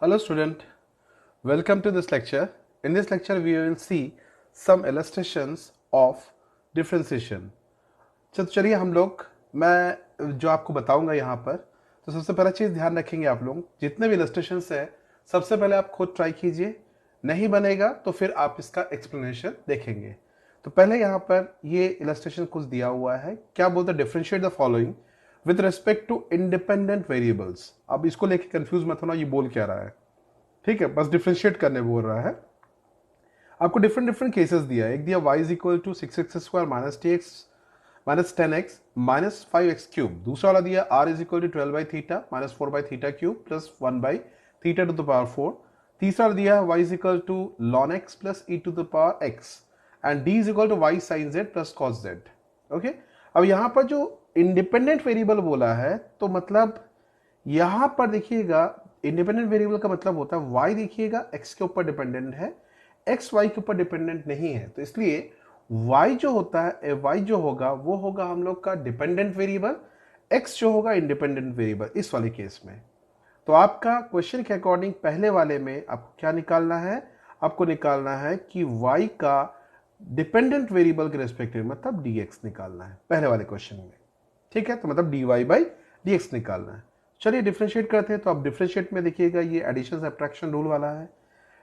Hello student, welcome to this lecture. In this lecture we will see some illustrations of differentiation. चलिए हम लोग मैं जो आपको बताऊंगा यहाँ पर, तो सबसे पहला चीज़ ध्यान रखेंगे आप लोग, जितने भी illustrations है सबसे पहले आप खुद ट्राई कीजिए, नहीं बनेगा तो फिर आप इसका एक्सप्लेनेशन देखेंगे। तो पहले यहाँ पर ये इलस्ट्रेशन कुछ दिया हुआ है, क्या बोलते हैं, differentiate the following with respect to independent variables. अब इसको लेके कंफ्यूज मत होना, ये बोल क्या रहा है, ठीक है, बस डिफरेंशिएट करने बोल रहा है। आपको डिफरेंट डिफरेंट केसेस दिया है। एक दिया y is equal to 6x² minus T minus 10x minus 5x cube. दूसरा वाला दिया r is equal to 12/θ minus 4/θ cube plus 1/θ to the power 4। तीसरा दिया है y is equal to ln x plus e to the power x and d is equal to y sin z plus cos z। Okay, अब यहां पर जो independent variable बोला है, तो मतलब यहां पर देखिएगा इंडिपेंडेंट वेरिएबल का मतलब होता है y देखिएगा x के ऊपर डिपेंडेंट है, x y के ऊपर डिपेंडेंट नहीं है, तो इसलिए y जो होता है, y जो होगा वो होगा हम लोग का डिपेंडेंट वेरिएबल, x जो होगा इंडिपेंडेंट वेरिएबल इस वाले केस में। तो आपका क्वेश्चन के अकॉर्डिंग पहले वाले में आपको क्या निकालना है, आपको निकालना है कि y का डिपेंडेंट वेरिएबल के रेस्पेक्टिव मतलब dx निकालना है पहले वाले क्वेश्चन में, ठीक है, तो मतलब dy/dx निकालना है। चलिए डिफरेंशिएट करते हैं। तो आप डिफरेंशिएट में देखिएगा ये एडिशन सब्ट्रैक्शन रूल वाला है।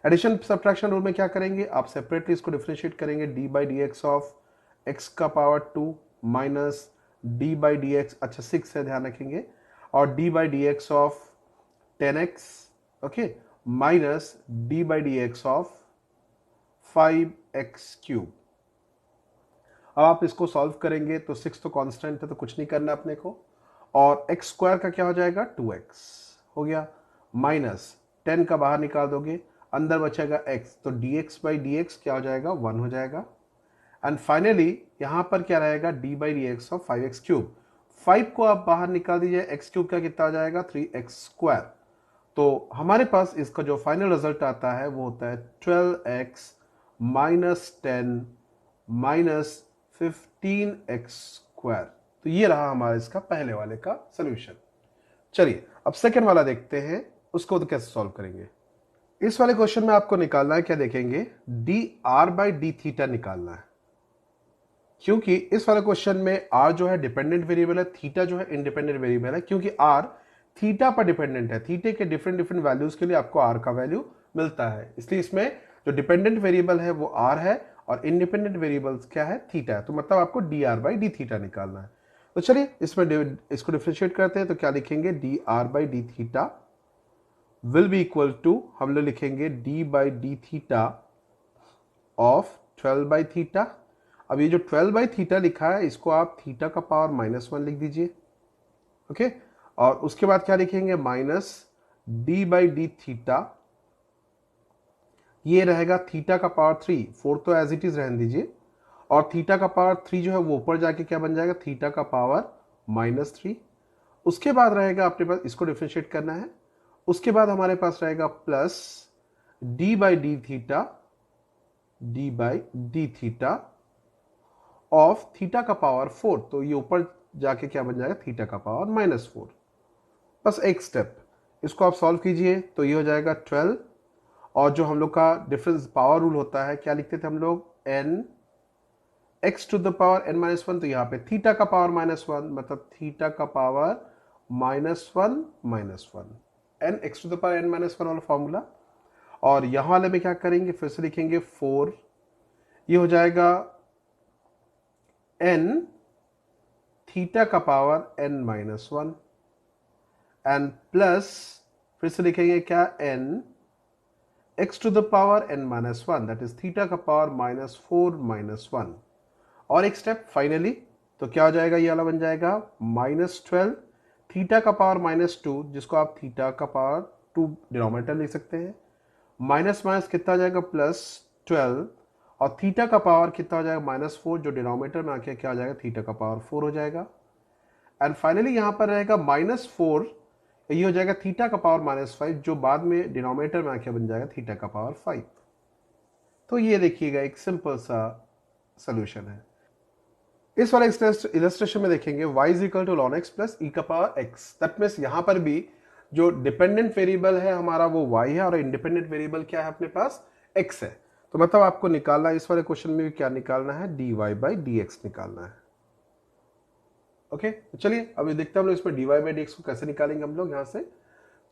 एडिशन सब्ट्रैक्शन रूल में क्या करेंगे, आप सेपरेटली इसको डिफरेंशिएट करेंगे, d/dx ऑफ x का पावर 2 माइनस d/dx, अच्छा 6 है ध्यान रखेंगे, और d/dx of 10x, okay, minus d/dx of 5x cube. अब आप इसको सॉल्व करेंगे तो 6 तो कांस्टेंट है तो कुछ नहीं करना अपने को, और x स्क्वायर का क्या हो जाएगा 2x हो गया, माइनस 10 का बाहर निकाल दोगे, अंदर बचेगा x, तो dx/dx क्या हो जाएगा 1 हो जाएगा। एंड फाइनली यहां पर क्या रहेगा d/dx ऑफ 5x क्यूब। 5 को आप बाहर निकाल दीजिए, x क्यूब का कितना हो जाएगा 3x स्क्वायर। तो हमारे पास इसका जो फाइनल रिजल्ट आता है वो होता है 12x minus 10 minus 15x square. तो ये रहा हमारा इसका पहले वाले का सोल्यूशन। चलिए अब सेकंड वाला देखते हैं, उसको तो कैसे सॉल्व करेंगे। इस वाले क्वेश्चन में आपको निकालना है, क्या देखेंगे, dr/dθ निकालना है, क्योंकि इस वाले क्वेश्चन में r जो है डिपेंडेंट वेरिएबल है, थीटा जो है इंडिपेंडेंट वेरिएबल है, क्योंकि r थीटा पर डिपेंडेंट है, थीटे के डिफरेंट डिफरेंट वैल्यूज के लिए आपको r का वैल्यू मिलता है, इसलिए इसमें जो डिपेंडेंट वेरिएबल है वो r है और इंडिपेंडेंट वेरिएबल्स क्या है, थीटा है, तो मतलब आपको dr/dθ निकालना है। तो चलिए इसमें इसको डिफरेंशिएट करते हैं, तो क्या लिखेंगे, dr/dθ will be equal to, हम लोग लिखेंगे d/dθ ऑफ 12/θ। अब ये जो 12/θ लिखा है इसको आप थीटा का पावर -1 लिख दीजिए, ओके, और उसके बाद क्या लिखेंगे, माइनस d/dθ, ये रहेगा थीटा का पावर 3, 4 तो एज इट इज रहने दीजिए, और थीटा का पावर 3 जो है वो ऊपर जाके क्या बन जाएगा, थीटा का पावर -3। उसके बाद रहेगा अपने पास, इसको डिफरेंशिएट करना है, उसके बाद हमारे पास रहेगा प्लस d/dθ ऑफ थीटा का पावर 4, तो ये ऊपर जाके क्या बन जाएगा, थीटा का पावर -4। बस एक स्टेप, इसको आप सॉल्व कीजिए तो ये हो जाएगा 12, और जो हम लोग का डिफरेंस पावर रूल होता है, क्या लिखते थे हम लोग, n x to the power n-1, तो यहाँ पे थीटा का पावर -1 मतलब थीटा का power -1 n x to the power n-1 वाला फॉर्मूला। और यहां वाले में क्या करेंगे, फिर से लिखेंगे 4, ये हो जाएगा n थीटा का पावर n-1 एंड प्लस फिर से लिखेंगे क्या, n x to the power n-1 that is theta का पावर -4 और एक स्टेप फाइनली, तो क्या हो जाएगा, ये वाला बन जाएगा -12 थीटा का पावर -2, जिसको आप थीटा का पावर 2 डिनोमिनेटर लिख सकते हैं, माइनस माइनस कितना आ जाएगा +12, और थीटा का पावर कितना हो जाएगा -4, जो डिनोमिनेटर में आके क्या हो जाएगा, थीटा का पावर 4 हो जाएगा। एंड फाइनली यहां पर रहेगा -4, ये हो जाएगा थीटा का पावर -5, जो बाद में डिनोमिनेटर में आके बन जाएगा थीटा का पावर 5। तो ये देखिएगा एक सिंपल सा सोल्यूशन है। इस वाले इलस्ट्रेशन में देखेंगे y is equal to ln x plus e का पावर x, दैट मीन्स यहां पर भी जो डिपेंडेंट वेरिएबल है हमारा वो y है और इंडिपेंडेंट वेरिएबल क्या है अपने पास x है। तो मतलब आपको निकालना है, इस वाले क्वेश्चन में भी क्या निकालना है, dy बाई dx निकालना है। ओके तो चलिए अभी देखते हैं हम लोग इसमें dy बाई dx को कैसे निकालेंगे हम लोग यहाँ से।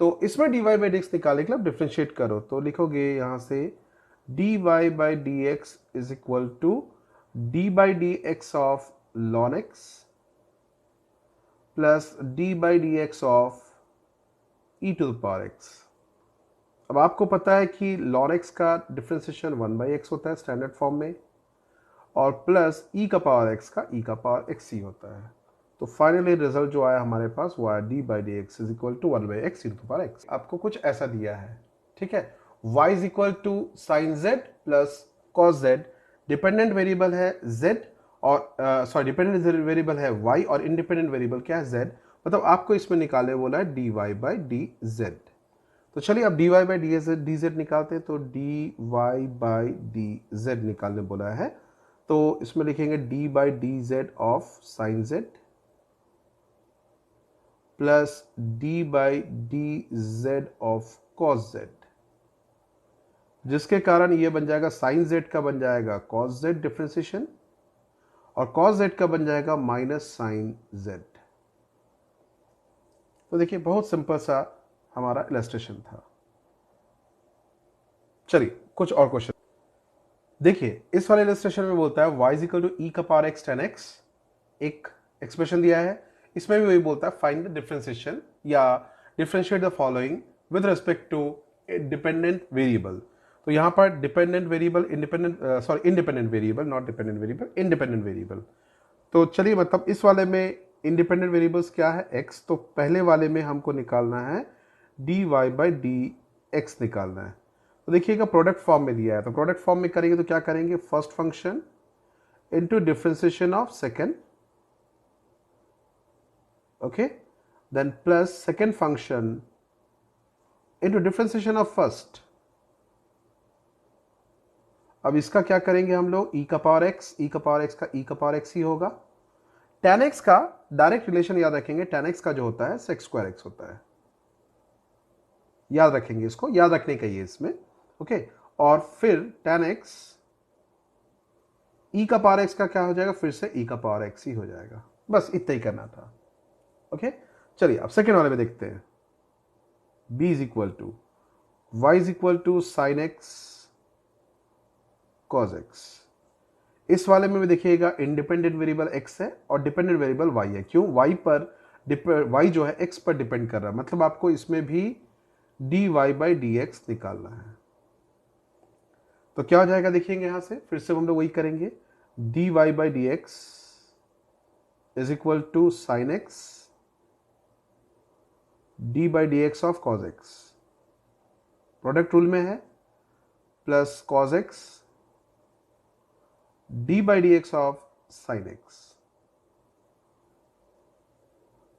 तो इसमें dy बाई dx निकालने के लिए डिफ्रेंशिएट करो तो लिखोगे यहाँ से dy by dx is equal to d by dx of ln x plus d by dx of e to the power x। अब आपको पता है कि ln x का डिफ्रेंसिएशन 1/x होता है स्टैंडर्ड फॉर्म में, और प्लस e का पावर x का e का पावर x ही होता है। तो फाइनली रिजल्ट जो आया हमारे पास वो आया d by d x is equal to 1/x into power x। आपको कुछ ऐसा दिया है, ठीक है, y is equal to sine z plus cos z, dependent variable है z और सॉरी डिपेंडेंट वेरिएबल है y और इंडिपेंडेंट वेरिएबल क्या है z। मतलब आपको इसमें निकाले बोला है dy बाई डी जेड। तो चलिए अब dy बाई डी जेड निकालते हैं। तो dy बाई डी जेड निकालने बोला है, तो इसमें लिखेंगे d by D Z of sine z plus D by D Z of cos Z, जिसके कारण ये बन जाएगा साइन जेड का बन जाएगा कॉस जेड डिफ्रेंसिएशन और कॉस जेड का बन जाएगा माइनस साइन जेड। तो देखिए बहुत सिंपल सा हमारा इलस्ट्रेशन था। चलिए कुछ और क्वेश्चन देखिए। इस वाले इलस्ट्रेशन में बोलता है y is equal to e का पावर एक्स टेन एक्स, एक एक्सप्रेशन दिया है। इसमें भी वही बोलता है फाइंड द डिफरेंशिएशन या differentiate the following with respect to dependent variable. तो यहां पर dependent variable independent variable, not dependent variable, independent variable. तो चलिए मतलब इस वाले में इंडिपेंडेंट वेरिएबल्स क्या है x, तो पहले वाले में हमको निकालना है dy बाई डी एक्स निकालना है। तो देखिएगा प्रोडक्ट फॉर्म में दिया है, तो प्रोडक्ट फॉर्म में करेंगे तो क्या करेंगे, first function into differentiation of second, okay, then plus second function into differentiation of first. अब इसका क्या करेंगे हम लोग, e का पावर x, e का पावर x का e का पावर x ही होगा। tan x का डायरेक्ट रिलेशन याद रखेंगे, tan x का जो होता है sec स्क्वायर x होता है, याद रखेंगे, इसको याद रखने का ही है इसमें, ओके। और फिर tan x e का पावर x का क्या हो जाएगा, फिर से e का पावर x ही हो जाएगा। बस इतना ही करना था, ओके। चलिए अब सेकेंड वाले में देखते हैं। b is equal to y is equal to sine x cos x. इस वाले में भी देखिएगा इंडिपेंडेंट वेरिएबल x है और डिपेंडेंट वेरिएबल y है। क्यों, y पर y जो है x पर डिपेंड कर रहा है, मतलब आपको इसमें भी dy बाई डी एक्स निकालना है। तो क्या हो जाएगा देखिएंगे, यहां से फिर से हम लोग वही करेंगे, dy by d x is equal to sine x d by d x of cos x, product rule में है, plus cos x d by d x of sine x.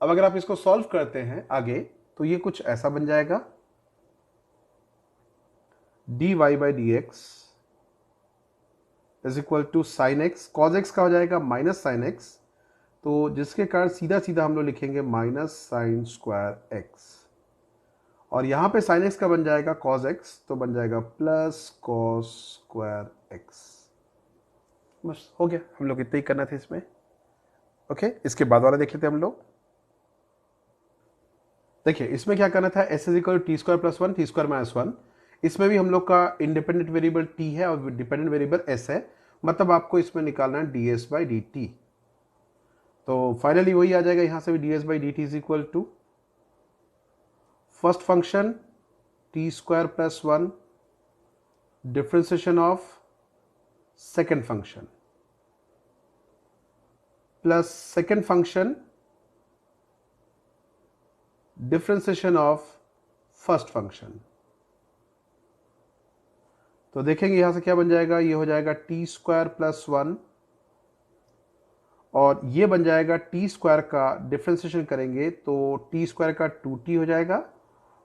अब अगर आप इसको सॉल्व करते हैं आगे तो ये कुछ ऐसा बन जाएगा, dy by d x is equal to sine x, cos x का हो जाएगा माइनस साइन एक्स, तो जिसके कारण सीधा सीधा हम लोग लिखेंगे माइनस साइन स्क्वायर एक्स, और यहां पे साइन एक्स का बन जाएगा कॉस एक्स, तो बन जाएगा प्लस कॉस स्क्वायर एक्स। बस हो गया, हम लोग इतना ही करना था इसमें, ओके। इसके बाद वाला देख लेते हम लोग। देखिए इसमें क्या करना था, S is equal T square plus one T square minus one. इसमें भी हम लोग का इंडिपेंडेंट वेरिएबल t है और डिपेंडेंट वेरिएबल s है, मतलब आपको इसमें निकालना है ds बाई डी टी। तो फाइनली वही आ जाएगा, यहां से भी ds by d t is equal to first function t square plus one differentiation of second function plus second function differentiation of first function. तो देखेंगे यहां से क्या बन जाएगा, ये हो जाएगा टी स्क्वायर प्लस वन और ये बन जाएगा टी स्क्वायर का डिफरेंशिएशन करेंगे तो टी स्क्वायर का 2t हो जाएगा,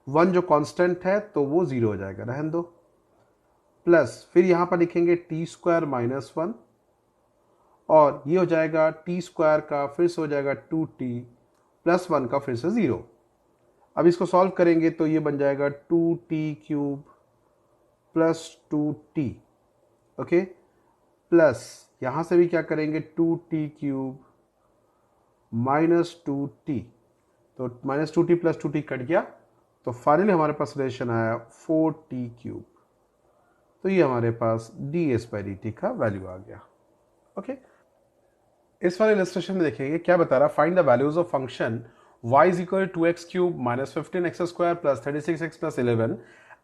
वन जो कांस्टेंट है तो वो 0 हो जाएगा, रहने दो, प्लस फिर यहां पर लिखेंगे टी स्क्वायर माइनस वन और ये हो जाएगा टी स्क्वायर का फिर से हो जाएगा 2t प्लस वन का फिर से 0। अब इसको सॉल्व करेंगे तो ये बन जाएगा 2t³ plus 2t, okay, plus यहाँ से भी क्या करेंगे 2t³ माइनस 2t, तो minus 2t plus 2t cut गया, तो फाइनली हमारे पास रिलेशन आया 4t³। तो ये हमारे पास ds/dt का वैल्यू आ गया, ओके। इस वाले इलस्ट्रेशन में देखेंगे क्या बता रहा, find the values of function y is equal to x³ minus 15x² plus 36x plus 11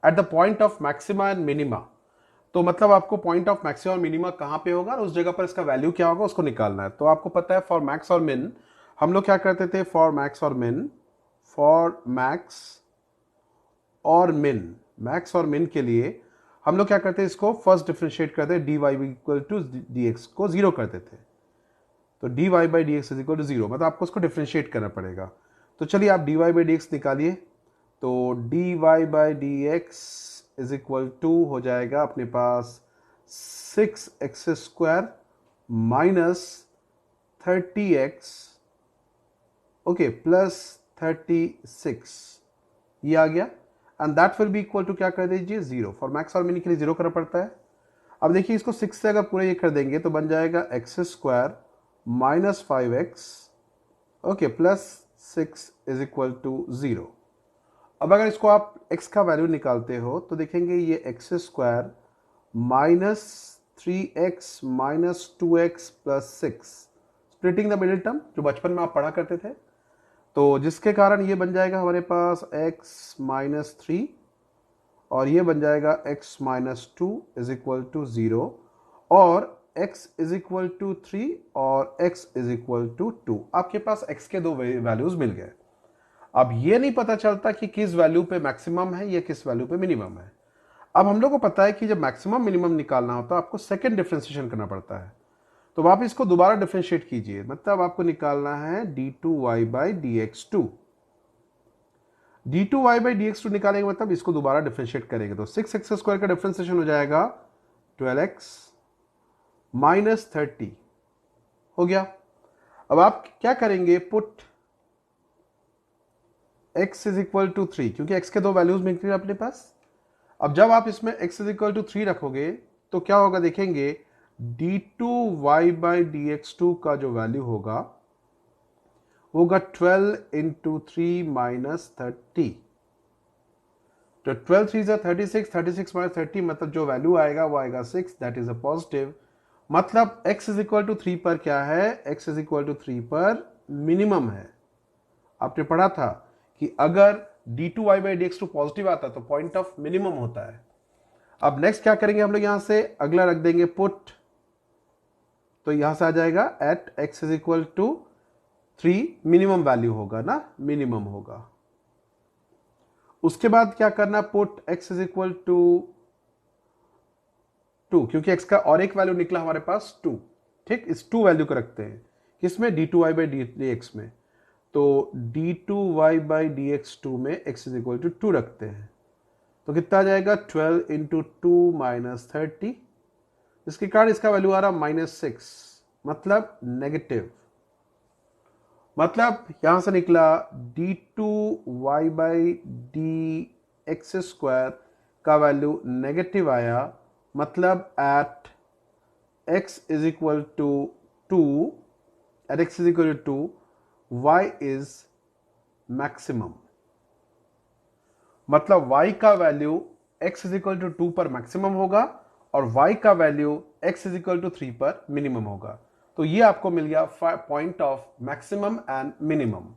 at the point of maxima and minima. तो मतलब आपको पॉइंट ऑफ मैक्सिमा और मिनिमा कहां पे होगा और उस जगह पर इसका वैल्यू क्या होगा उसको निकालना है। तो आपको पता है फॉर मैक्स और मिन हम लोग क्या करते थे, फॉर मैक्स और मिन, फॉर मैक्स और मिन के लिए हम लोग क्या करते हैं, इसको फर्स्ट डिफरेंशिएट करते हैं, dy इक्वल टू dx को जीरो करते थे। तो dy by d x is equal to zero, मतलब आपको उसको डिफरेंशिएट करना पड़ेगा। तो चलिए आप dy बाई डी एक्स निकालिए, तो dy by d x is equal to हो जाएगा अपने पास 6x² minus 30x, okay, plus 36, ये आ गया, and that will be equal to क्या कर दीजिए, जीरो। फॉर मैक्स और मिनी के लिए जीरो करना पड़ता है। अब देखिए इसको 6 से अगर पूरे ये कर देंगे तो बन जाएगा x² minus 5x, okay, plus 6 is equal to जीरो। अब अगर इसको आप x का वैल्यू निकालते हो तो देखेंगे ये x² minus 3x minus 2x plus 6, splitting the middle term जो बचपन में आप पढ़ा करते थे, तो जिसके कारण ये बन जाएगा हमारे पास x माइनस 3 और ये बन जाएगा x minus 2 is equal to 0 और x इज इक्वल टू 3 और x इज इक्वल टू 2। आपके पास x के दो वैल्यूज मिल गए। अब ये नहीं पता चलता कि किस वैल्यू पे मैक्सिमम है या किस वैल्यू पे मिनिमम है। अब हम लोग को पता है कि जब मैक्सिमम मिनिमम निकालना होता है आपको सेकंड डिफरेंशिएशन करना पड़ता है। तो आप इसको दोबारा डिफरेंशिएट कीजिए, मतलब आपको निकालना है d2y by dx2। d2y by dx2 निकालेंगे मतलब इसको दोबारा डिफरेंशिएट करेंगे तो 6x² का डिफरेंशिएशन हो जाएगा 12x माइनस 30 हो गया। अब आप क्या करेंगे, put x is equal to 3, क्योंकि x के दो वैल्यूज मिल गए अपने पास। अब जब आप इसमें x इज इक्वल टू 3 रखोगे तो क्या होगा, देखेंगे d2y बाई dx2 का जो वैल्यू होगा वो होगा 12 इंटू 3 माइनस 30। तो 12 3 जा 36, 36 माइनस 30 मतलब जो वैल्यू आएगा वो आएगा 6, दैट इज अ पॉजिटिव। मतलब x इज इक्वल टू 3 पर क्या है, x इज इक्वल टू 3 पर मिनिमम है। आपने पढ़ा था कि अगर d2y बाई dx2 पॉजिटिव आता तो पॉइंट ऑफ मिनिमम होता है। अब नेक्स्ट क्या करेंगे हम लोग, यहां से अगला रख देंगे पुट, तो यहां से आ जाएगा at x is equal to 3, minimum value होगा ना, मिनिमम होगा। उसके बाद क्या करना, put x is equal to 2, क्योंकि x का और एक वैल्यू निकला हमारे पास 2, ठीक, इस 2 वैल्यू को रखते हैं किसमें, d2y बाई dx में। तो d2y बाई dx2 में x इज इक्वल टू 2 रखते हैं तो कितना आ जाएगा 12 इंटू 2 माइनस 30, इसके कारण इसका वैल्यू आ रहा माइनस 6, मतलब नेगेटिव। मतलब यहां से निकला d2y बाई dx² का वैल्यू नेगेटिव आया, मतलब at x is equal to 2, at x is equal to 2 y is maximum. मतलब y का value x is equal to 2 पर मैक्सिमम होगा और y का value x is equal to 3 पर मिनिमम होगा। तो ये आपको मिल गया point of maximum and minimum.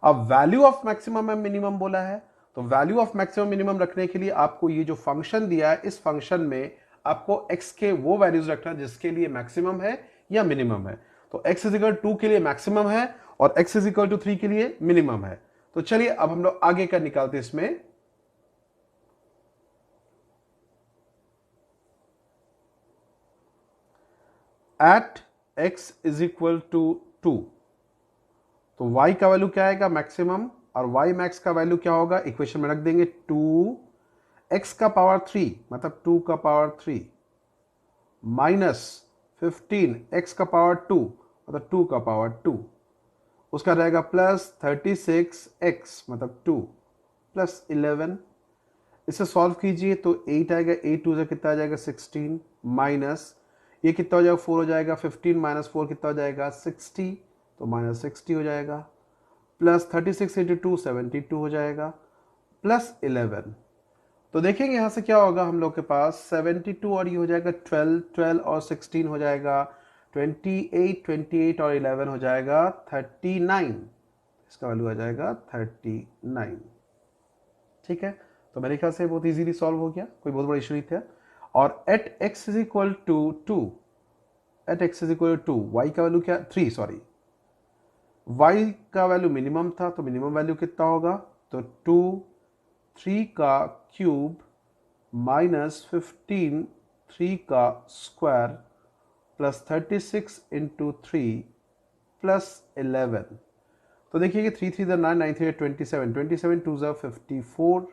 अब value of maximum and minimum बोला है, तो वैल्यू ऑफ मैक्सिमम मिनिमम रखने के लिए आपको ये जो फंक्शन दिया है, इस फंक्शन में आपको x के वो वैल्यूज रखना जिसके लिए मैक्सिमम है या मिनिमम है। तो x इज इक्वल 2 के लिए मैक्सिमम है और x इज इक्वल टू 3 के लिए मिनिमम है। तो चलिए अब हम लोग आगे का निकालते हैं इसमें। At x is equal to 2, तो y का वैल्यू क्या आएगा, मैक्सिमम, और y मैक्स का वैल्यू क्या होगा, इक्वेशन में रख देंगे 2 x का पावर 3 मतलब 2 का पावर 3 माइनस 15 x का पावर 2 मतलब 2 का पावर 2, उसका रहेगा प्लस 36 x मतलब 2 प्लस 11, इसे सॉल्व कीजिए तो 8 आएगा, 8 टू से कितना आ जाएगा 16, माइनस ये कितना हो जाएगा 4 हो जाएगा, 15 माइनस 4 कितना हो जाएगा 60, तो माइनस 60 हो जाएगा, प्लस 36 इंटू 2 72 हो जाएगा, प्लस 11। तो देखेंगे यहाँ से क्या होगा हम लोग के पास 72 और ये हो जाएगा 12, 12 और 16 हो जाएगा 28, 28 और 11 हो जाएगा 39, इसका वैल्यू आ जाएगा 39। ठीक है, तो मेरे ख्याल से बहुत इजीली सॉल्व हो गया, कोई बहुत बड़ा इशू नहीं था। और at x is equal to 2, at x is equal to y का वैल्यू क्या 3, सॉरी वाई का वैल्यू मिनिमम था, तो मिनिमम वैल्यू कितना होगा, तो 2 3 का क्यूब माइनस 15 3 का स्क्वायर प्लस 36 इंटू 3 प्लस 11। तो देखिए कि 3 3 9 9 3 27, 27 2 54,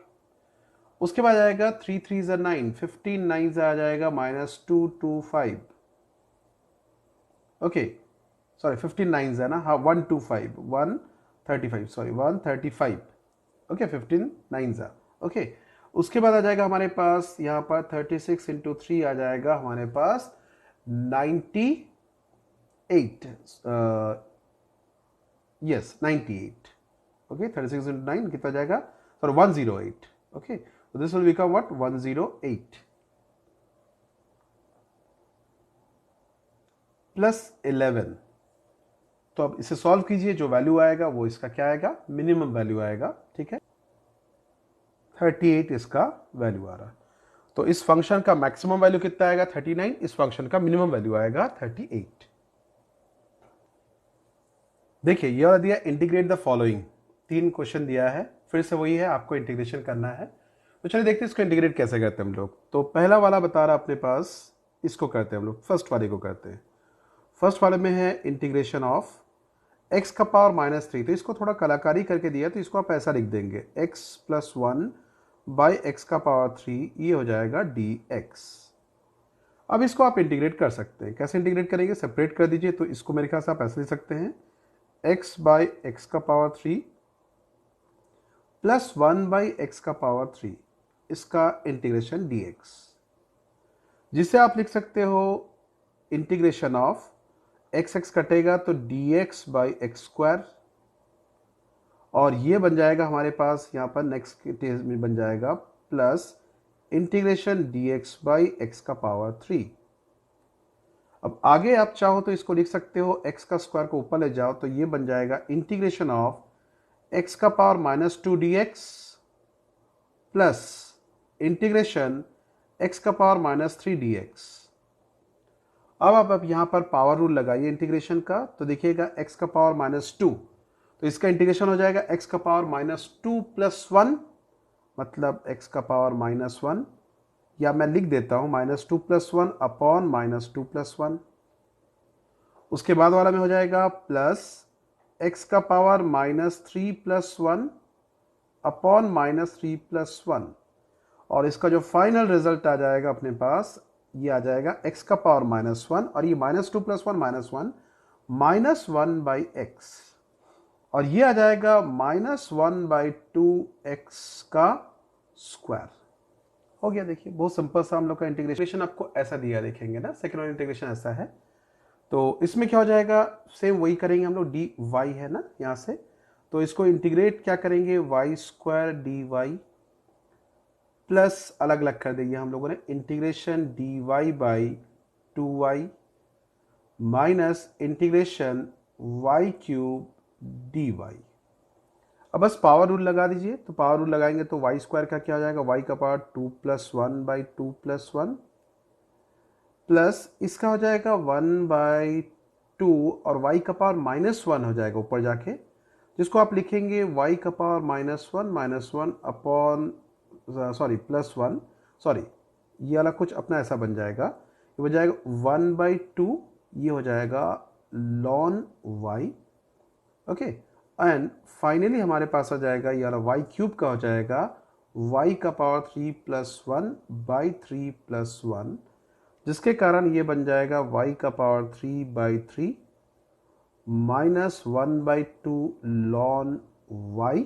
उसके बाद आएगा 3 3 9, 15 9 आ जाएगा -225, ओके सॉरी 15 9 है ना, हाँ 125 135, सॉरी 135, ओके 15 9 है, ओके। उसके बाद आ जाएगा हमारे पास यहाँ पर 36 इंटू 3 आ जाएगा हमारे पास 98, यस 98, ओके 36 इंटू 9 कितना जाएगा, sorry 108, okay, so this will become what 108 plus 11। तो अब इसे सॉल्व कीजिए, जो वैल्यू आएगा वो इसका क्या आएगा, मिनिमम वैल्यू आएगा, ठीक है 38 इसका वैल्यू आ रहा। तो इस फंक्शन का मैक्सिमम वैल्यू कितना आएगा 39, इस फंक्शन का मिनिमम वैल्यू आएगा 38। देखिए ये वाला दिया इंटीग्रेट द फॉलोइंग, 3 क्वेश्चन दिया है, फिर से वही है आपको इंटीग्रेशन करना है। तो चलिए देखते हैं इसको इंटीग्रेट कैसे करते हैं हम लोग। तो पहला वाला बता रहा अपने पास, इसको करते हैं हम लोग, फर्स्ट वाले को करते हैं। फर्स्ट वाले में है इंटीग्रेशन ऑफ x का पावर -3, तो इसको थोड़ा कलाकारी करके दिया, तो इसको आप ऐसा लिख देंगे x प्लस 1 बाई एक्स का पावर 3, ये हो जाएगा dx। अब इसको आप इंटीग्रेट कर सकते हैं, कैसे इंटीग्रेट करेंगे, सेपरेट कर दीजिए, तो इसको मेरे ख्याल से आप ऐसे लिख सकते हैं x बाई एक्स का पावर 3 प्लस 1 बाई एक्स का पावर 3, इसका इंटीग्रेशन dx, जिसे आप लिख सकते हो इंटीग्रेशन ऑफ एक्स एक्स कटेगा तो dx बाई एक्स स्क्वायर, और ये बन जाएगा हमारे पास यहाँ पर नेक्स्ट केस में बन जाएगा plus integration dx by x का पावर 3। अब आगे आप चाहो तो इसको लिख सकते हो x का स्क्वायर को ऊपर ले जाओ, तो ये बन जाएगा इंटीग्रेशन ऑफ x का power -2 dx plus integration x का पावर -3 dx। अब आप यहाँ पर पावर रूल लगाइए इंटीग्रेशन का, तो देखिएगा x का पावर -2, तो इसका इंटीग्रेशन हो जाएगा x का पावर -2 प्लस 1, मतलब x का पावर -1, या मैं लिख देता हूँ -2 प्लस 1 अपॉन -2 प्लस 1। उसके बाद वाला में हो जाएगा प्लस x का पावर -3 प्लस 1 अपॉन -3 प्लस 1, और इसका जो फाइनल रिजल्ट आ जाएगा अपने पास, ये आ जाएगा x का पावर -1, और ये -2 प्लस 1 -1 बाई एक्स, और ये आ जाएगा -1 बाई 2x का स्क्वायर। हो गया, देखिए बहुत सिंपल सा हम लोग का इंटीग्रेशन आपको ऐसा दिया, देखेंगे ना सेकेंड वाला इंटीग्रेशन ऐसा है। तो इसमें क्या हो जाएगा, सेम वही करेंगे हम लोग, डी वाई है ना यहाँ से, तो इसको इंटीग्रेट क्या करेंगे y square d y, plus अलग अलग कर देंगे हम लोगों ने integration d y by 2y minus integration y cube d y. अब बस पावर रूल लगा दीजिए, तो पावर रूल लगाएंगे तो वाई स्क्वायर का क्या हो जाएगा, वाई का power 2 plus 1 by 2 plus 1, plus इसका हो जाएगा 1 बाई 2, और वाई का पावर -1 हो जाएगा ऊपर जाके, जिसको आप लिखेंगे वाई का power -1 upon sorry plus 1, sorry ये वाला कुछ अपना ऐसा बन जाएगा, ये बन जाएगा 1 बाई 2, ये हो जाएगा ln y, okay. And finally हमारे पास आ जाएगा ये वाला वाई क्यूब का हो जाएगा वाई का पावर 3 प्लस 1 बाई 3 प्लस 1, जिसके कारण ये बन जाएगा वाई का power 3 by 3 minus 1 by 2 ln y,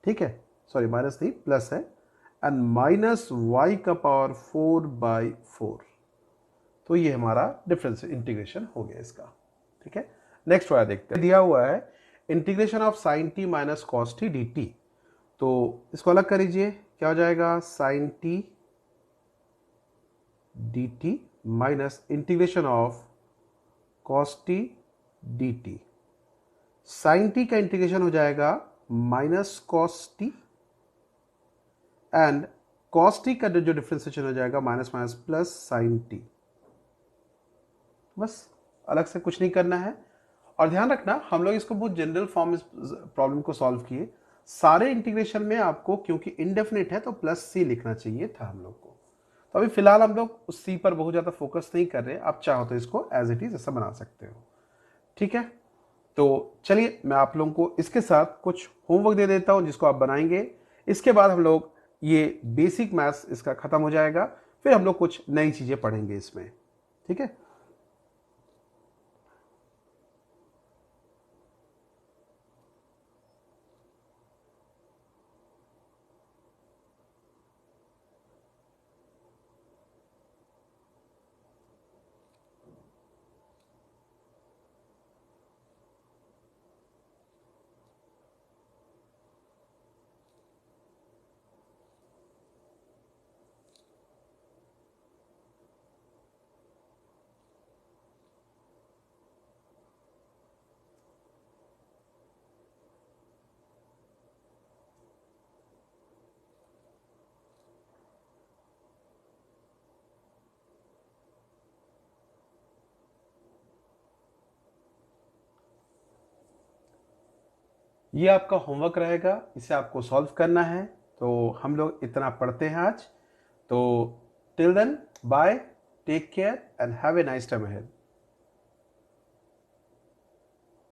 ठीक है। सॉरी माइनस नहीं प्लस है, एंड माइनस वाई का पावर 4/4। तो ये हमारा डिफरेंस इंटीग्रेशन हो गया इसका। ठीक है, नेक्स्ट वाला देखते हैं। दिया हुआ है integration of sine t minus cos t d t. तो इसको अलग कर लीजिए, क्या हो जाएगा, sine t d t minus integration of cos t d t. Sine t का इंटीग्रेशन हो जाएगा minus cos t, and cos t का जो डिफ्रेंसिएशन हो जाएगा minus minus plus sine t. बस अलग से कुछ नहीं करना है। और ध्यान रखना हम लोग इसको बहुत जनरल फॉर्म इस प्रॉब्लम को सॉल्व किए। सारे इंटीग्रेशन में आपको क्योंकि इनडेफिनिट है तो प्लस सी लिखना चाहिए था हम लोग को। तो अभी फिलहाल हम लोग उस सी पर बहुत ज़्यादा फोकस नहीं कर रहे। आप चाहो तो इसको एज इट इज ऐसा बना सकते हो। ठीक है, तो चलिए मैं आप लोगों को इसके साथ कुछ होमवर्क दे देता हूं जिसको आप बनाएंगे। इसके बाद हम लोग ये बेसिक मैथ्स इसका खत्म हो जाएगा, फिर हम लोग कुछ नई चीजें पढ़ेंगे इसमें। ठीक है, ये आपका होमवर्क रहेगा, इसे आपको सॉल्व करना है। तो हम लोग इतना पढ़ते हैं आज। तो till then bye, take care and have a nice time ahead.